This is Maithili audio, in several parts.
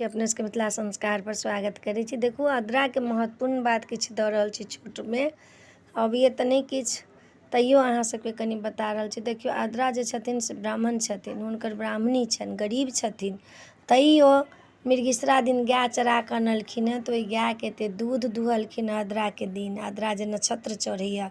अपने सबके मिथिला संस्कार पर स्वागत करै छी। देखू आद्रा के महत्वपूर्ण बात किछु दऽ रहल छी छोट में। अब ये तऽ नहीं किछु तैयो अहाँ सबके कनि बता रहल छी। देखियो आद्रा जे छथिन से ब्राह्मण छथिन, हुनकर ब्राह्मणी छनि, गरीब छथिन, तैयो मृगशिरा दिन गाय चरा कऽ अनलखिन हँ। तऽ ओहि गायके एते दूध दुहलखिन आद्रा के दिन। आद्रा जे नक्षत्र चढ़ैया,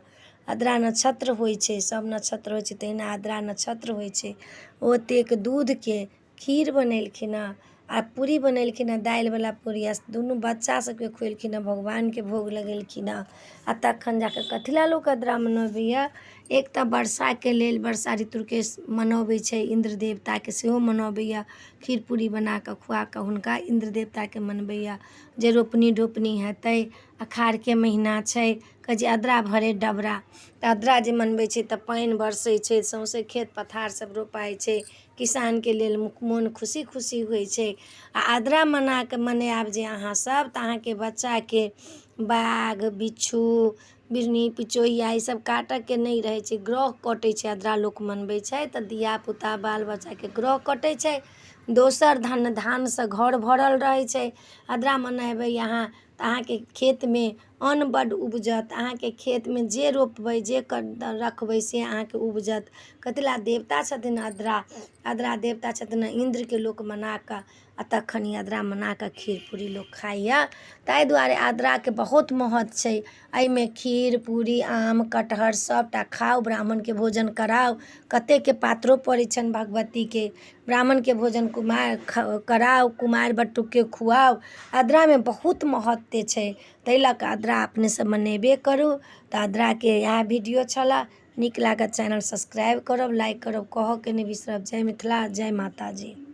आद्रा नक्षत्र होइ छै, सब नक्षत्र होइ छै, तहिना आद्रा नक्षत्र होइ छै। ओतेक दूधके खीर बनेलखिन हँ आ पूरी बनेलखिन हँ, दालिवला पूरी। आ दुनू बच्चा सबके खुएलखिन हँ, भगवानके भोग लगेलखिन हँ। आ तखन जाकऽ कथी लए लोक आद्रा मनबैया? एक तऽ वर्षाके लेल, वर्षा ऋतुके मनबै छै, इंद्र देवताके सेहो मनबैया। खीर पूरी बना कऽ खुआ कऽ हुनका इंद्र देवताके मनबैया जे रोपनी ढोपनी हेतै। अखाढ़के महीना छै, कहै छै आद्रा भरे डबरा। तऽ आद्रा जे मनबै छै तऽ पानि बरसै छै, सौंसे खेत पथार सब रोपाइ छै, किसानके लेल मोन खुशी खुशी होइ छै। आ आद्रा मनायब जे अहाँ सब तऽ अहाँके बच्चाके बाघ बिच्छू बिढ़नी पिचोहिया ई सब काटऽके नहि रहै छै। ग्रह कटै छै, आद्रा लोक मनबै छै तऽ धियापुता बाल बच्चाके ग्रह कटै छै। दोसर धानसँ घर भरल रहै छै। आद्रा मनेबै अहाँ तऽ अहाँके खेतमे अन्न बड्ड उपजत। अहाँके खेतमे जे रोपबै जे रखबै से अहाँके उपजत। कथी लए? देवता छथिन आद्रा। आद्रा देवता छथिन, इंद्रके लोक मना कऽ आ तखन ई आद्रा मना कऽ खीर पूरी लोक खाइए। ताहि दुआरे आद्राके बहुत महत्व छै। एहिमे खीर पूरी आम कटहर सबटा खाउ, ब्राह्मणके भोजन कराउ। कतेकके पातरो पड़ै छनि भगवतीके, ब्राह्मणके भोजन कराउ, कुमारि बटुकके खुआउ। आद्रामे बहुत महत्व छै, ताहि लऽ कऽ आद्रा अपने सब मनेबे करू। तऽ आद्राके इएह वीडियो छलै। नीक लागत चैनल सब्सक्राइब करब, लाइक करब, कहऽके नहि बिसरब। जय मिथिला, जय माता जी।